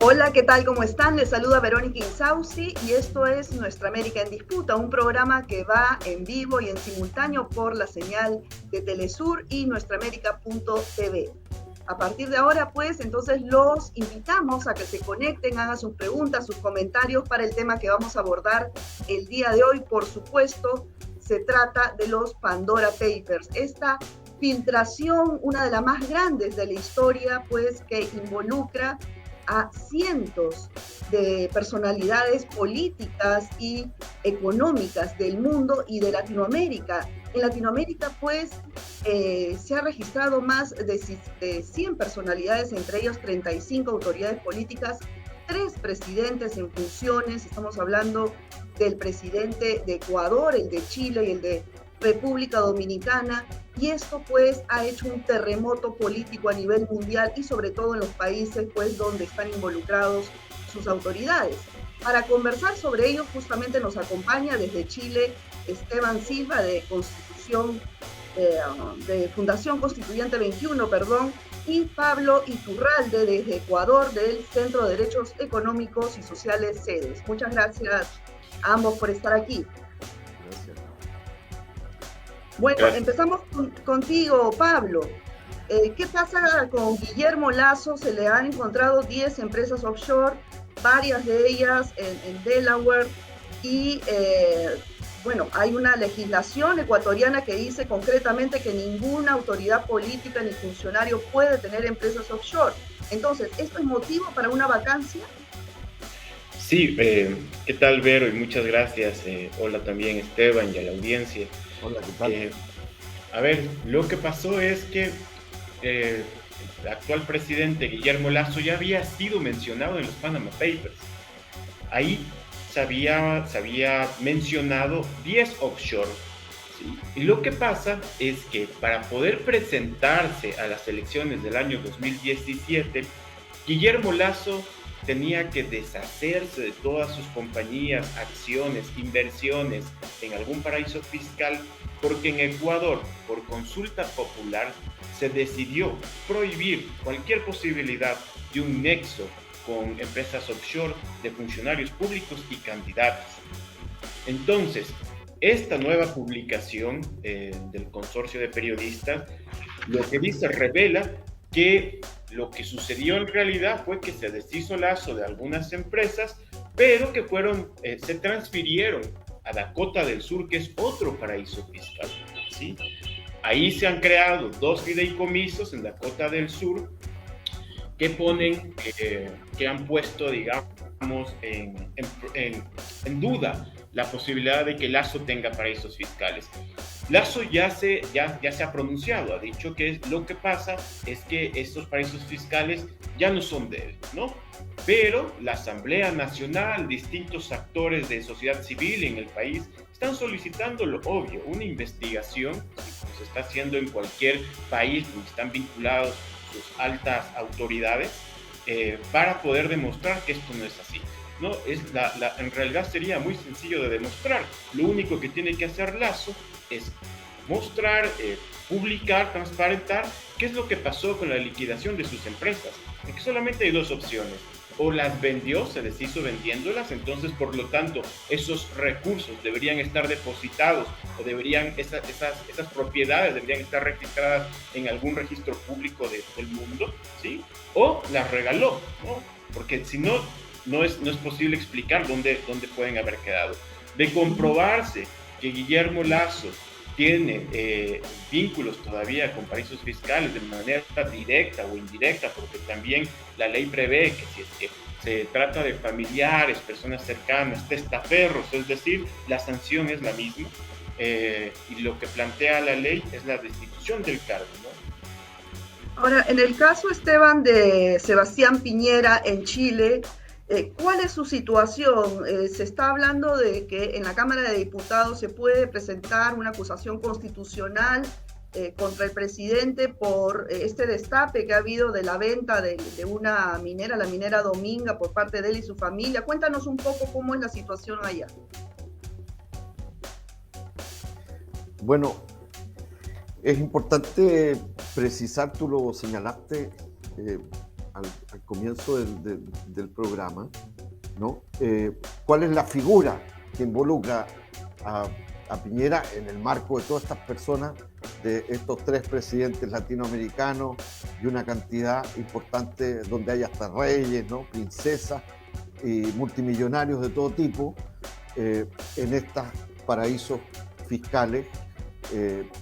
Hola, ¿qué tal? ¿Cómo están? Les saluda Verónica Insausti y esto es Nuestra América en Disputa, un programa que va en vivo y en simultáneo por la señal de Telesur y nuestraamérica.tv. A partir de ahora, pues, entonces los invitamos a que se conecten, hagan sus preguntas, sus comentarios para el tema que vamos a abordar el día de hoy. Por supuesto, se trata de los Pandora Papers. Esta filtración, una de las más grandes de la historia, pues, que involucra a cientos de personalidades políticas y económicas del mundo y de Latinoamérica. En Latinoamérica, pues, se ha registrado más de 100 personalidades, entre ellos 35 autoridades políticas, 3 presidentes en funciones. Estamos hablando del presidente de Ecuador, el de Chile y el de República Dominicana, y esto pues ha hecho un terremoto político a nivel mundial y sobre todo en los países pues donde están involucrados sus autoridades. Para conversar sobre ello justamente nos acompaña desde Chile Esteban Silva de de Fundación Constituyente 21, y Pablo Iturralde desde Ecuador del Centro de Derechos Económicos y Sociales CEDES. Muchas gracias a ambos por estar aquí. Gracias. Bueno, Gracias. empezamos contigo, Pablo. ¿Qué pasa con Guillermo Lasso? Se le han encontrado 10 empresas offshore, varias de ellas en Delaware, y bueno, hay una legislación ecuatoriana que dice concretamente que ninguna autoridad política ni funcionario puede tener empresas offshore. Entonces, ¿esto es motivo para una vacancia? Sí, ¿qué tal, Vero? Y muchas gracias. Hola también, Esteban, y a la audiencia. Hola, ¿qué tal? A ver, lo que pasó es que el actual presidente Guillermo Lasso ya había sido mencionado en los Panama Papers. Ahí se había mencionado 10 offshore. ¿Sí? Y lo que pasa es que para poder presentarse a las elecciones del año 2017, Guillermo Lasso tenía que deshacerse de todas sus compañías, acciones, inversiones en algún paraíso fiscal, porque en Ecuador, por consulta popular, se decidió prohibir cualquier posibilidad de un nexo con empresas offshore de funcionarios públicos y candidatos. Entonces, esta nueva publicación del consorcio de periodistas lo que dice revela que lo que sucedió en realidad fue que se deshizo Lasso de algunas empresas, pero que se transfirieron a Dakota del Sur, que es otro paraíso fiscal, ¿sí? Ahí se han creado 2 fideicomisos en Dakota del Sur que han puesto, digamos, en duda la posibilidad de que Lasso tenga paraísos fiscales. Lasso ya se ha pronunciado, ha dicho que lo que pasa es que estos paraísos fiscales ya no son de él, ¿no? Pero la Asamblea Nacional, distintos actores de sociedad civil en el país están solicitando lo obvio, una investigación, como se está haciendo en cualquier país donde están vinculados sus altas autoridades, para poder demostrar que esto no es así. No, en realidad sería muy sencillo de demostrar. Lo único que tiene que hacer Lasso es mostrar, publicar, transparentar qué es lo que pasó con la liquidación de sus empresas. Porque solamente hay 2 opciones. O las vendió, se deshizo vendiéndolas, entonces por lo tanto esos recursos deberían estar depositados o esas propiedades deberían estar registradas en algún registro público del mundo, ¿sí? O las regaló, ¿no? Porque si no, no es posible explicar dónde pueden haber quedado. De comprobarse que Guillermo Lasso tiene vínculos todavía con paraísos fiscales de manera directa o indirecta, porque también la ley prevé que si es que se trata de familiares, personas cercanas, testaferros, es decir, la sanción es la misma, y lo que plantea la ley es la destitución del cargo, ¿no? Ahora, en el caso, Esteban, de Sebastián Piñera en Chile, ¿cuál es su situación? Se está hablando de que en la Cámara de Diputados se puede presentar una acusación constitucional contra el presidente por este destape que ha habido de la venta de una minera, la minera Dominga, por parte de él y su familia. Cuéntanos un poco cómo es la situación allá. Bueno, es importante precisar, tú lo señalaste al comienzo del programa, ¿no? ¿Cuál es la figura que involucra a Piñera en el marco de todas estas personas, de estos 3 presidentes latinoamericanos y una cantidad importante donde hay hasta reyes, ¿no? Princesas y multimillonarios de todo tipo en estos paraísos fiscales,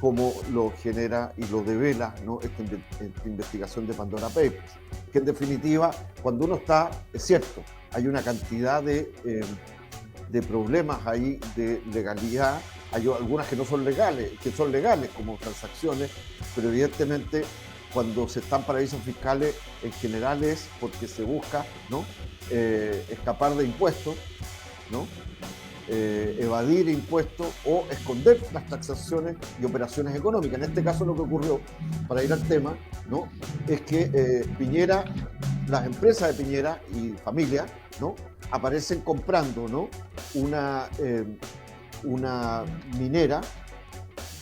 como lo genera y lo devela, ¿no? esta investigación de Pandora Papers, que en definitiva, cuando uno está, es cierto, hay una cantidad de problemas ahí de legalidad. Hay algunas que no son legales, que son legales como transacciones, pero evidentemente cuando se están paraísos fiscales en general es porque se busca, ¿no? Escapar de impuestos, ¿no? Evadir impuestos o esconder las transacciones y operaciones económicas. En este caso lo que ocurrió, para ir al tema, ¿no? Es que Piñera, las empresas de Piñera y familia, ¿no? Aparecen comprando, ¿no? Una minera,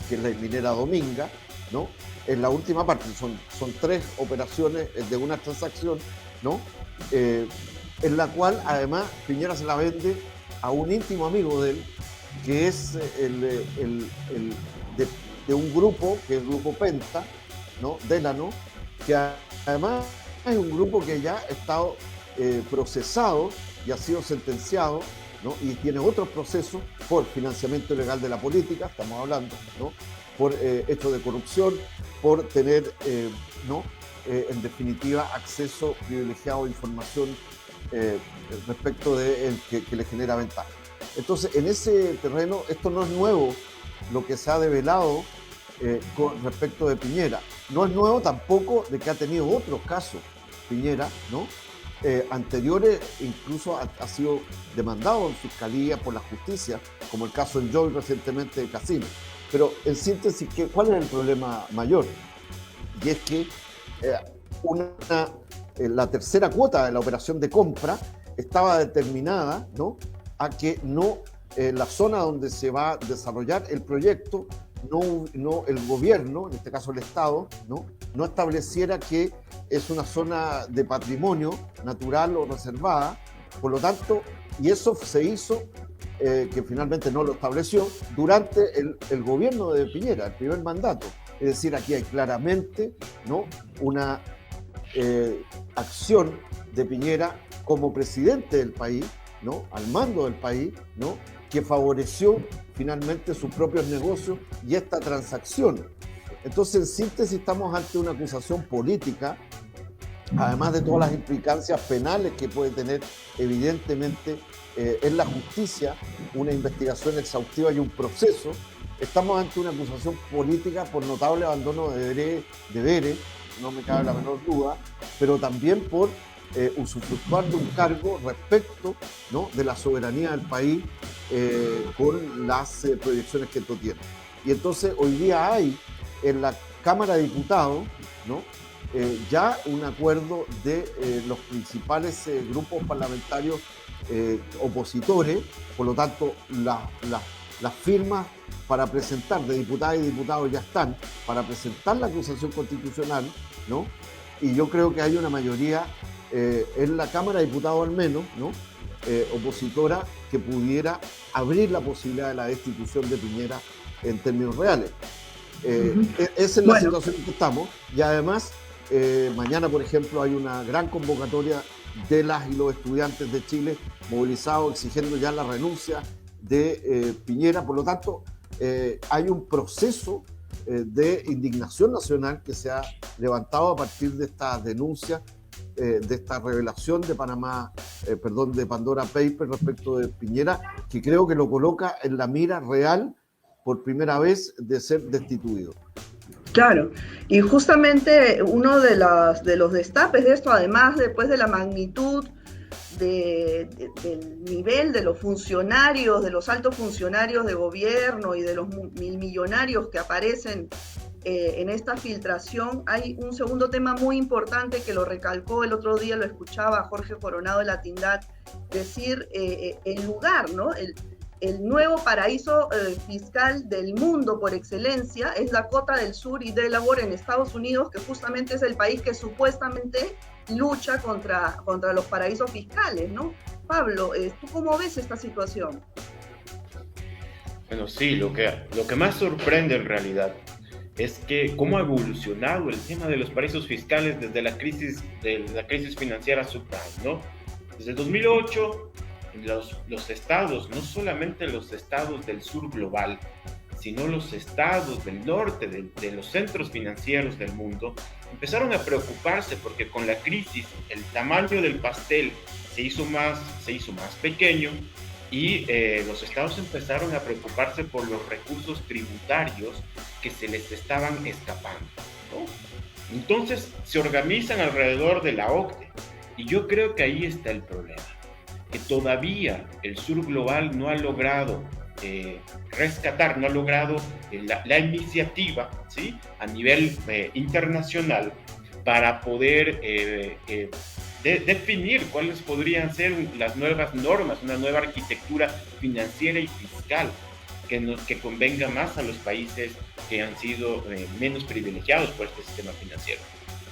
que es la minera Dominga, ¿no? En la última parte, son 3 operaciones de una transacción, ¿no? En la cual además Piñera se la vende a un íntimo amigo de él, que es de un grupo, que es el grupo Penta, ¿no? Delano, que además es un grupo que ya ha estado procesado y ha sido sentenciado, ¿no? Y tiene otros procesos por financiamiento ilegal de la política, estamos hablando, ¿no? Por hechos de corrupción, por tener, ¿no? En definitiva, acceso privilegiado a información respecto de que le genera ventaja. Entonces, en ese terreno, esto no es nuevo, lo que se ha develado con respecto de Piñera. No es nuevo tampoco de que ha tenido otros casos, Piñera, ¿no? Anteriores, incluso ha sido demandado en fiscalía por la justicia, como el caso Enjoy recientemente de Casino. Pero en síntesis, ¿cuál es el problema mayor? Y es que la tercera cuota de la operación de compra estaba determinada, ¿no? A que no la zona donde se va a desarrollar el proyecto, no el gobierno, en este caso el Estado, no estableciera que es una zona de patrimonio natural o reservada. Por lo tanto, y eso se hizo, que finalmente no lo estableció, durante el gobierno de Piñera, el primer mandato. Es decir, aquí hay claramente, ¿no? Una acción de Piñera como presidente del país, ¿no? Al mando del país, ¿no? Que favoreció finalmente sus propios negocios y esta transacción. Entonces, en síntesis, estamos ante una acusación política, además de todas las implicancias penales que puede tener, evidentemente, en la justicia, una investigación exhaustiva y un proceso. Estamos ante una acusación política por notable abandono de deberes, no me cabe la menor duda, pero también por usufructuar de un cargo respecto, ¿no? De la soberanía del país con las proyecciones que esto tiene. Y entonces hoy día hay en la Cámara de Diputados, ¿no? Ya un acuerdo de los principales grupos parlamentarios opositores, por lo tanto las firmas para presentar de diputadas y diputados ya están para presentar la acusación constitucional, ¿no? Y yo creo que hay una mayoría en la Cámara de Diputados al menos, ¿no? Opositora, que pudiera abrir la posibilidad de la destitución de Piñera en términos reales. Esa es la situación en que estamos, y además mañana, por ejemplo, hay una gran convocatoria de las y los estudiantes de Chile movilizados exigiendo ya la renuncia de Piñera. Por lo tanto, hay un proceso de indignación nacional que se ha levantado a partir de esta denuncia, de esta revelación de de Pandora Papers respecto de Piñera, que creo que lo coloca en la mira real por primera vez de ser destituido. Claro, y justamente uno de los destapes de esto, además después de la magnitud del nivel de los funcionarios, de los altos funcionarios de gobierno y de los millonarios que aparecen en esta filtración, hay un segundo tema muy importante que lo recalcó el otro día, lo escuchaba Jorge Coronado de la Tindad decir, el lugar, ¿no? el nuevo paraíso fiscal del mundo por excelencia es Dakota del Sur y Delaware en Estados Unidos, que justamente es el país que supuestamente lucha contra los paraísos fiscales, ¿no? Pablo, ¿tú cómo ves esta situación? Bueno, sí, lo que más sorprende en realidad es que cómo ha evolucionado el tema de los paraísos fiscales desde la crisis financiera subprime, ¿no? Desde el 2008, los estados, no solamente los estados del sur global, sino los estados del norte, de los centros financieros del mundo, empezaron a preocuparse porque con la crisis el tamaño del pastel se hizo más pequeño y los estados empezaron a preocuparse por los recursos tributarios que se les estaban escapando, ¿no? Entonces se organizan alrededor de la OCDE y yo creo que ahí está el problema, que todavía el sur global no ha logrado rescatar, no ha logrado la iniciativa, ¿sí?, a nivel internacional para poder definir cuáles podrían ser las nuevas normas, una nueva arquitectura financiera y fiscal que convenga más a los países que han sido menos privilegiados por este sistema financiero.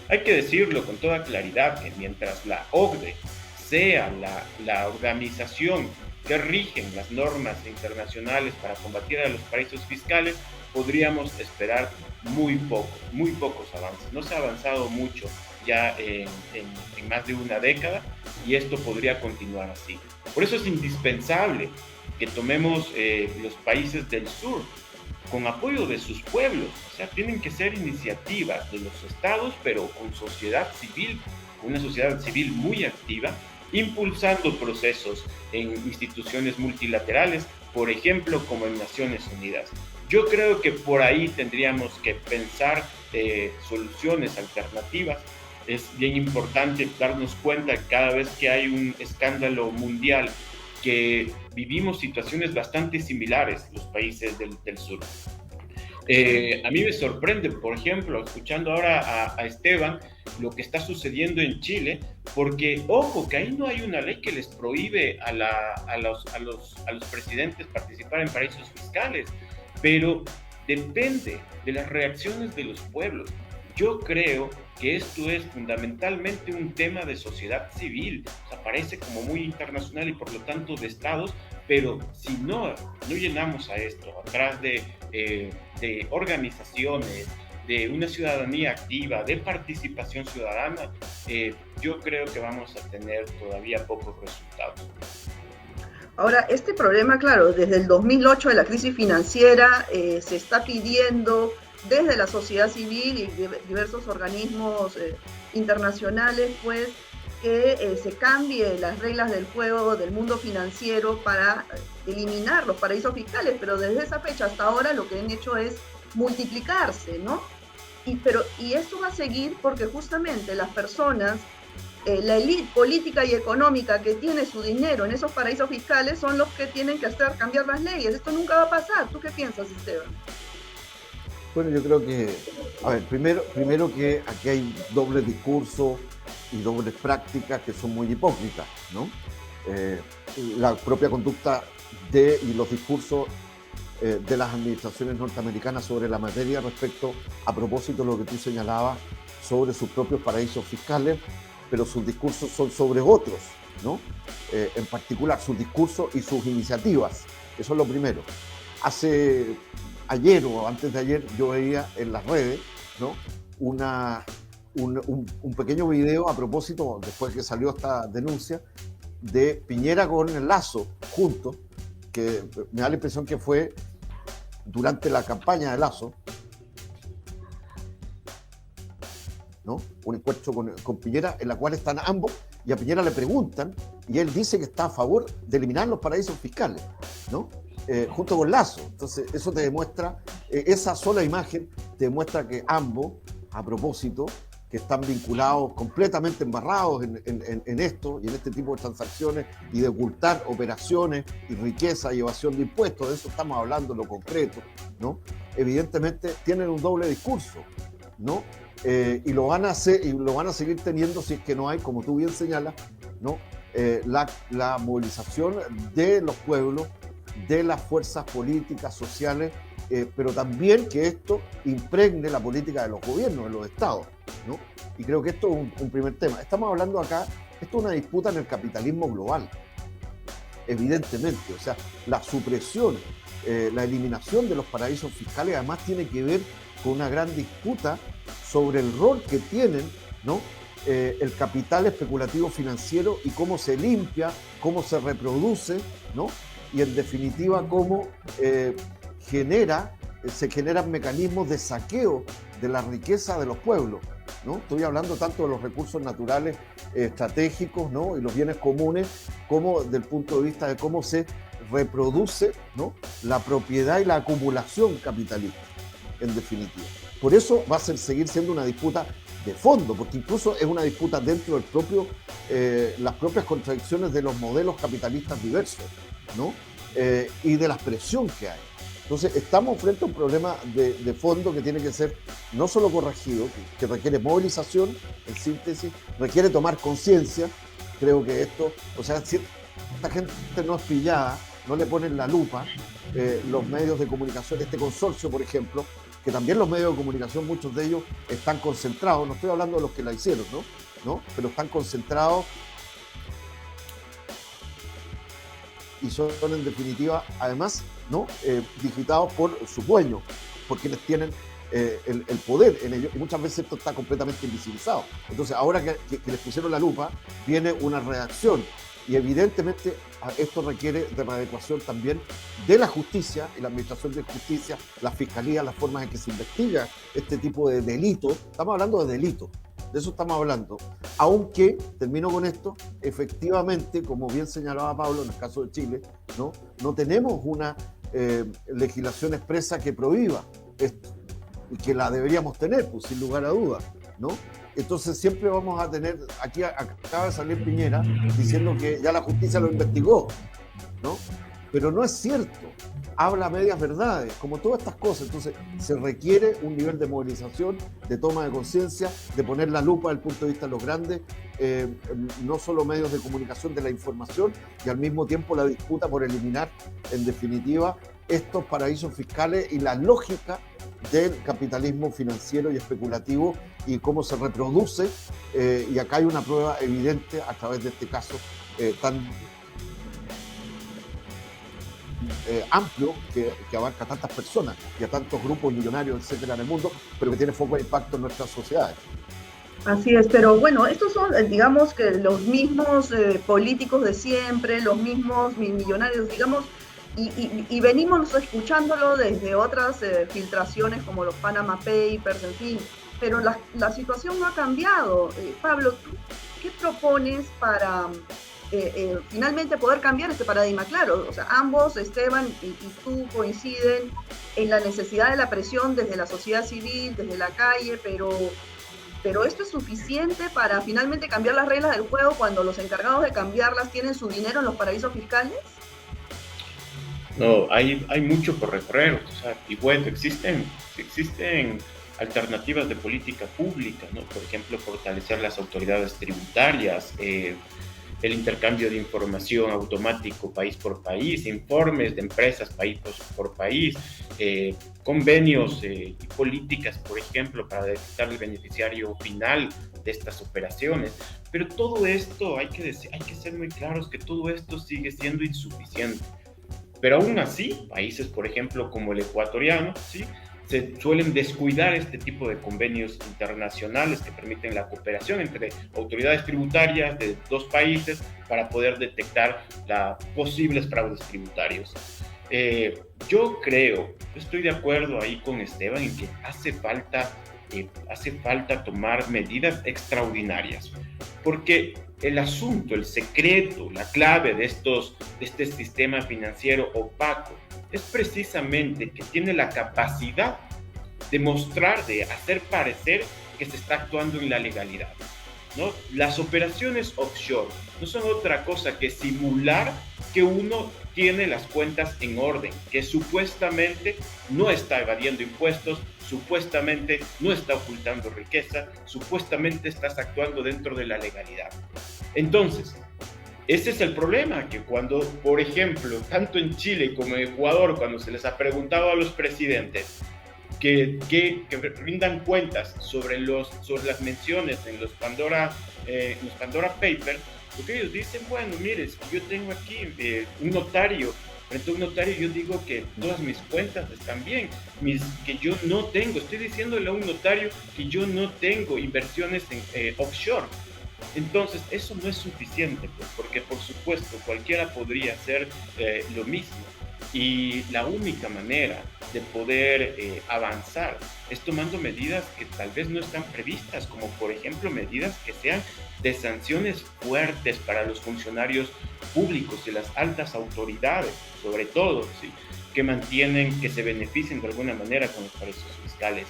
Hay que decirlo con toda claridad que mientras la OCDE sea la organización que rigen las normas internacionales para combatir a los paraísos fiscales, podríamos esperar muy pocos avances. No se ha avanzado mucho ya en más de una década y esto podría continuar así. Por eso es indispensable que tomemos los países del sur con apoyo de sus pueblos. O sea, tienen que ser iniciativas de los estados, pero con sociedad civil, una sociedad civil muy activa, impulsando procesos en instituciones multilaterales, por ejemplo, como en Naciones Unidas. Yo creo que por ahí tendríamos que pensar soluciones alternativas. Es bien importante darnos cuenta que cada vez que hay un escándalo mundial, que vivimos situaciones bastante similares los países del sur. A mí me sorprende, por ejemplo, escuchando ahora a Esteban, lo que está sucediendo en Chile, porque, ojo, que ahí no hay una ley que les prohíbe a los presidentes participar en paraísos fiscales, pero depende de las reacciones de los pueblos. Yo creo que esto es fundamentalmente un tema de sociedad civil, o sea, parece como muy internacional y por lo tanto de estados, pero si no llenamos a esto atrás de organizaciones, de una ciudadanía activa, de participación ciudadana, yo creo que vamos a tener todavía pocos resultados. Ahora, este problema, claro, desde el 2008 de la crisis financiera se está pidiendo desde la sociedad civil y diversos organismos internacionales, pues, que se cambie las reglas del juego del mundo financiero para eliminar los paraísos fiscales, pero desde esa fecha hasta ahora lo que han hecho es multiplicarse, ¿no? Y esto va a seguir porque justamente las personas, la élite política y económica que tiene su dinero en esos paraísos fiscales son los que tienen que hacer cambiar las leyes. Esto nunca va a pasar. ¿Tú qué piensas, Esteban? Bueno, yo creo que, a ver, primero que aquí hay doble discurso y dobles prácticas que son muy hipócritas, ¿no? La propia conducta y los discursos de las administraciones norteamericanas sobre la materia respecto a propósito de lo que tú señalabas sobre sus propios paraísos fiscales, pero sus discursos son sobre otros, ¿no? En particular, sus discursos y sus iniciativas. Eso es lo primero. Ayer o antes de ayer yo veía en las redes, ¿no?, un pequeño video a propósito, después que salió esta denuncia, de Piñera con Lasso juntos, que me da la impresión que fue durante la campaña de Lasso, ¿no?, un encuentro con Piñera en la cual están ambos y a Piñera le preguntan y él dice que está a favor de eliminar los paraísos fiscales, ¿no?, junto con Lasso. Entonces eso te demuestra, esa sola imagen te demuestra que ambos, a propósito, que están vinculados, completamente embarrados en esto y en este tipo de transacciones y de ocultar operaciones y riqueza y evasión de impuestos, de eso estamos hablando en lo concreto, ¿no? Evidentemente tienen un doble discurso, ¿no? Y lo van a hacer y lo van a seguir teniendo si es que no hay, como tú bien señalas, ¿no?, la movilización de los pueblos de las fuerzas políticas, sociales, pero también que esto impregne la política de los gobiernos, de los estados, ¿no? Y creo que esto es un primer tema. Estamos hablando acá, esto es una disputa en el capitalismo global, evidentemente. O sea, la supresión, la eliminación de los paraísos fiscales además tiene que ver con una gran disputa sobre el rol que tienen, ¿no?, el capital especulativo financiero y cómo se limpia, cómo se reproduce, ¿no? Y en definitiva cómo se generan mecanismos de saqueo de la riqueza de los pueblos, ¿no? Estoy hablando tanto de los recursos naturales estratégicos, ¿no?, y los bienes comunes, como del punto de vista de cómo se reproduce, ¿no?, la propiedad y la acumulación capitalista, en definitiva. Por eso va a seguir siendo una disputa de fondo, porque incluso es una disputa dentro del propio, las propias contradicciones de los modelos capitalistas diversos, ¿no? Y de la presión que hay. Entonces, estamos frente a un problema de fondo que tiene que ser no solo corregido, que requiere movilización, en síntesis, requiere tomar conciencia. Creo que esto, o sea, si esta gente no es pillada, no le ponen la lupa, los medios de comunicación, este consorcio, por ejemplo, que también los medios de comunicación, muchos de ellos están concentrados, no estoy hablando de los que la hicieron, ¿no? Pero están concentrados y son en definitiva, además, ¿no?, digitados por sus dueños, por quienes tienen el poder en ellos, y muchas veces esto está completamente invisibilizado. Entonces, ahora que les pusieron la lupa, viene una reacción, y evidentemente esto requiere de readecuación también de la justicia y la administración de justicia, la fiscalía, las formas en que se investiga este tipo de delitos. Estamos hablando de delitos, de eso estamos hablando. Aunque, termino con esto, efectivamente, como bien señalaba Pablo, en el caso de Chile, no tenemos una legislación expresa que prohíba esto, y que la deberíamos tener, pues, sin lugar a dudas, ¿no? Entonces siempre vamos a tener, aquí acaba de salir Piñera diciendo que ya la justicia lo investigó, ¿no? Pero no es cierto, habla medias verdades, como todas estas cosas. Entonces se requiere un nivel de movilización, de toma de conciencia, de poner la lupa desde el punto de vista de los grandes, no solo medios de comunicación de la información, y al mismo tiempo la disputa por eliminar, en definitiva, estos paraísos fiscales y la lógica del capitalismo financiero y especulativo y cómo se reproduce, y acá hay una prueba evidente a través de este caso tan amplio que abarca a tantas personas y a tantos grupos millonarios, etcétera, en el mundo, pero que tiene foco de impacto en nuestras sociedades. Así es, pero bueno, estos son, digamos, que los mismos políticos de siempre, los mismos millonarios, digamos, y venimos escuchándolo desde otras filtraciones como los Panama Papers, en fin, pero la situación no ha cambiado. Pablo, ¿tú qué propones para finalmente poder cambiar este paradigma? Claro, o sea, ambos, Esteban y tú, coinciden en la necesidad de la presión desde la sociedad civil, desde la calle, pero ¿esto es suficiente para finalmente cambiar las reglas del juego cuando los encargados de cambiarlas tienen su dinero en los paraísos fiscales? No, hay mucho por recorrer, o sea, y bueno, existen alternativas de política pública, ¿no? Por ejemplo, fortalecer las autoridades tributarias, el intercambio de información automático país por país, informes de empresas país por país, convenios y políticas, por ejemplo, para detectar el beneficiario final de estas operaciones. Pero todo esto, hay que ser muy claros que todo esto sigue siendo insuficiente. Pero aún así, países, por ejemplo, como el ecuatoriano, ¿sí?, se suelen descuidar este tipo de convenios internacionales que permiten la cooperación entre autoridades tributarias de dos países para poder detectar posibles fraudes tributarios. Yo estoy de acuerdo ahí con Esteban en que hace falta tomar medidas extraordinarias, porque el asunto, el secreto, la clave de este sistema financiero opaco es precisamente que tiene la capacidad de mostrar, de hacer parecer que se está actuando en la legalidad, ¿no? Las operaciones offshore no son otra cosa que simular que uno tiene las cuentas en orden, que supuestamente no está evadiendo impuestos, supuestamente no está ocultando riqueza, supuestamente estás actuando dentro de la legalidad. Entonces, Ese es el problema, que cuando, por ejemplo, tanto en Chile como en Ecuador, cuando se les ha preguntado a los presidentes que rindan cuentas sobre las menciones en los Pandora Papers, lo que ellos dicen, bueno, mire, yo tengo aquí un notario, frente a un notario yo digo que todas mis cuentas están bien, que yo no tengo, estoy diciéndole a un notario que yo no tengo inversiones en offshore. Entonces, eso no es suficiente, pues, porque por supuesto cualquiera podría hacer lo mismo. Y la única manera de poder avanzar es tomando medidas que tal vez no están previstas, como por ejemplo medidas que sean de sanciones fuertes para los funcionarios públicos y las altas autoridades, sobre todo, ¿sí?, que se beneficien de alguna manera con los paraísos fiscales.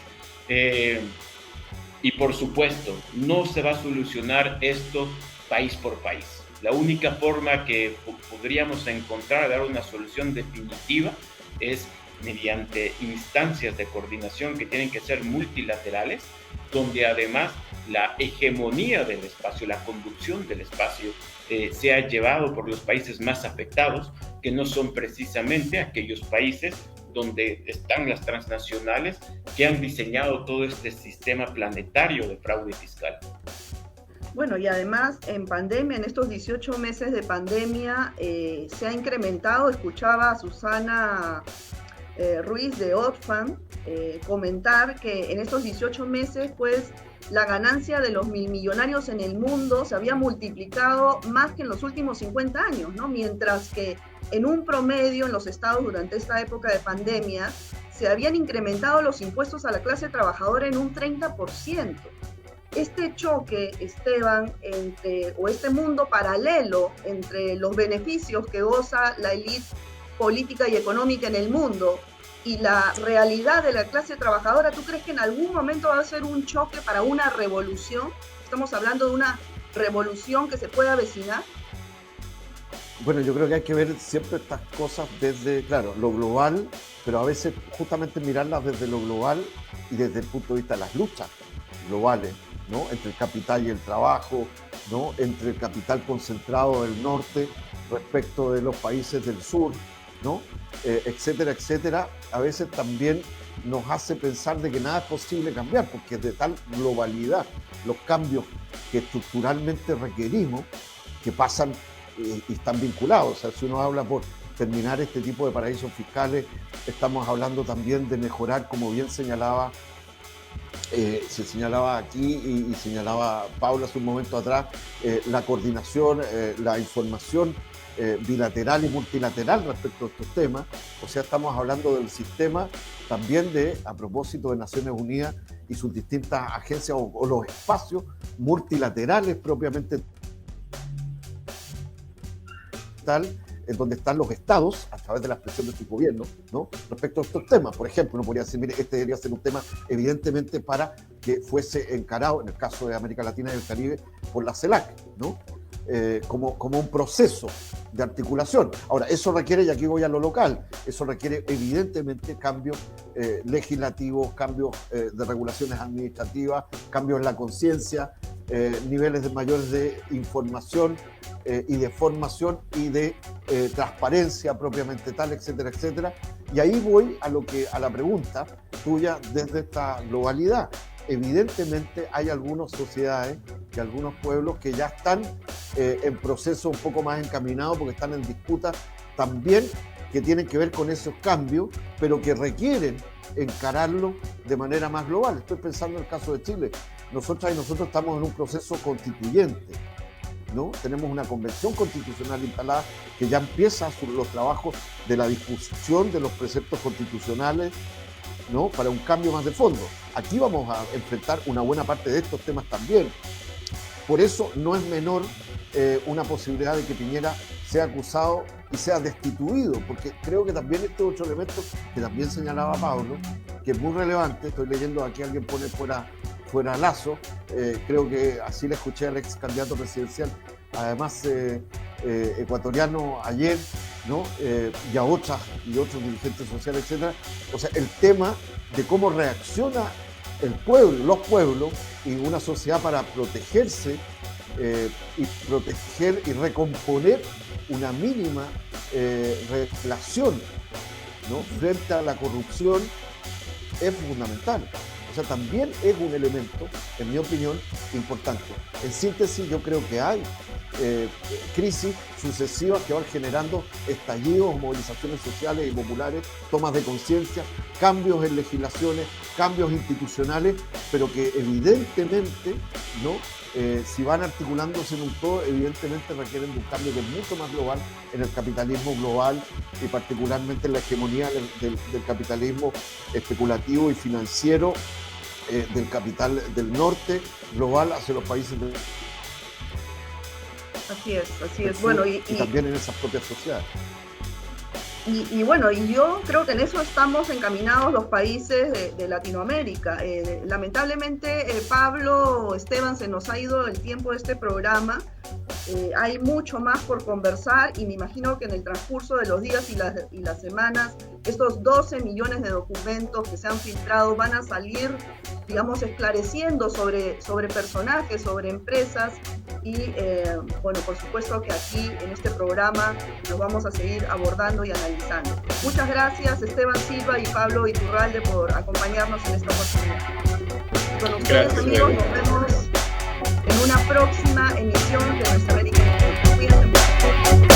Y por supuesto, no se va a solucionar esto país por país. La única forma que podríamos encontrar de dar una solución definitiva es mediante instancias de coordinación que tienen que ser multilaterales, donde además la hegemonía del espacio, la conducción del espacio, sea llevado por los países más afectados, que no son precisamente aquellos países donde están las transnacionales que han diseñado todo este sistema planetario de fraude fiscal. Bueno, y además en pandemia, en estos 18 meses de pandemia, se ha incrementado. Escuchaba a Susana Ruiz de Oxfam comentar que en estos 18 meses, pues, la ganancia de los millonarios en el mundo se había multiplicado más que en los últimos 50 años, ¿no? Mientras que en un promedio en los estados durante esta época de pandemia se habían incrementado los impuestos a la clase trabajadora en un 30%. Este choque, Esteban, o este mundo paralelo entre los beneficios que goza la élite política y económica en el mundo y la realidad de la clase trabajadora, ¿tú crees que en algún momento va a ser un choque para una revolución? Estamos hablando de una revolución que se puede avecinar. Bueno, yo creo que hay que ver siempre estas cosas desde, claro, lo global, pero a veces justamente mirarlas desde lo global y desde el punto de vista de las luchas globales, ¿no? Entre el capital y el trabajo, ¿no? Entre el capital concentrado del norte respecto de los países del sur, ¿no? Etcétera, etcétera. A veces también nos hace pensar de que nada es posible cambiar, porque es de tal globalidad los cambios que estructuralmente requerimos, que pasan y están vinculados. O sea, si uno habla por terminar este tipo de paraísos fiscales, estamos hablando también de mejorar, como bien señalaba, se señalaba aquí y señalaba Paula hace un momento atrás, la coordinación, la información bilateral y multilateral respecto a estos temas. O sea, estamos hablando del sistema también a propósito de Naciones Unidas y sus distintas agencias o los espacios multilaterales propiamente tal, en donde están los estados a través de la expresión de sus gobiernos, ¿no? Respecto a estos temas. Por ejemplo, uno podría decir, mire, este debería ser un tema evidentemente para que fuese encarado, en el caso de América Latina y el Caribe, por la CELAC, ¿no? Como un proceso de articulación. Ahora, eso requiere, y aquí voy a lo local, eso requiere evidentemente cambios legislativos, cambios de regulaciones administrativas, cambios en la conciencia, niveles mayores de información y de formación y de transparencia propiamente tal, etcétera, etcétera. Y ahí voy a la pregunta tuya desde esta globalidad. Evidentemente hay algunas sociedades y algunos pueblos que ya están en proceso un poco más encaminado, porque están en disputa también que tienen que ver con esos cambios, pero que requieren encararlo de manera más global. Estoy pensando en el caso de Chile. Nosotros estamos en un proceso constituyente, ¿no? Tenemos una convención constitucional instalada que ya empieza los trabajos de la discusión de los preceptos constitucionales, ¿no? Para un cambio más de fondo. Aquí vamos a enfrentar una buena parte de estos temas también. Por eso no es menor una posibilidad de que Piñera sea acusado y sea destituido, porque creo que también este otro elemento que también señalaba Pablo, que es muy relevante. Estoy leyendo aquí, alguien pone fuera Lazo, creo que así le escuché al ex candidato presidencial, además ecuatoriano ayer, ¿no? Y a otros dirigentes sociales, etcétera. O sea, el tema de cómo reacciona el pueblo, los pueblos y una sociedad para protegerse y proteger y recomponer una mínima relación, ¿no?, frente a la corrupción es fundamental. O sea, también es un elemento, en mi opinión, importante. En síntesis, yo creo que hay crisis sucesivas que van generando estallidos, movilizaciones sociales y populares, tomas de conciencia, cambios en legislaciones, cambios institucionales, pero que evidentemente, ¿no?, si van articulándose en un todo, evidentemente requieren de un cambio que es mucho más global en el capitalismo global y particularmente en la hegemonía del capitalismo especulativo y financiero del capital del norte global hacia los países del Así es, así es. sur, Bueno, y también en esas propias sociedades. Bueno, y yo creo que en eso estamos encaminados los países de Latinoamérica. Lamentablemente, Pablo, Esteban, se nos ha ido el tiempo de este programa. Hay mucho más por conversar y me imagino que en el transcurso de los días y las semanas, estos 12 millones de documentos que se han filtrado van a salir, digamos, esclareciendo sobre personajes, sobre empresas y, bueno, por supuesto que aquí en este programa los vamos a seguir abordando y analizando. Muchas gracias, Esteban Silva y Pablo Iturralde, por acompañarnos en esta oportunidad. Con ustedes, gracias, amigos, nos vemos en una próxima emisión de Nuestra América. Cuídense mucho.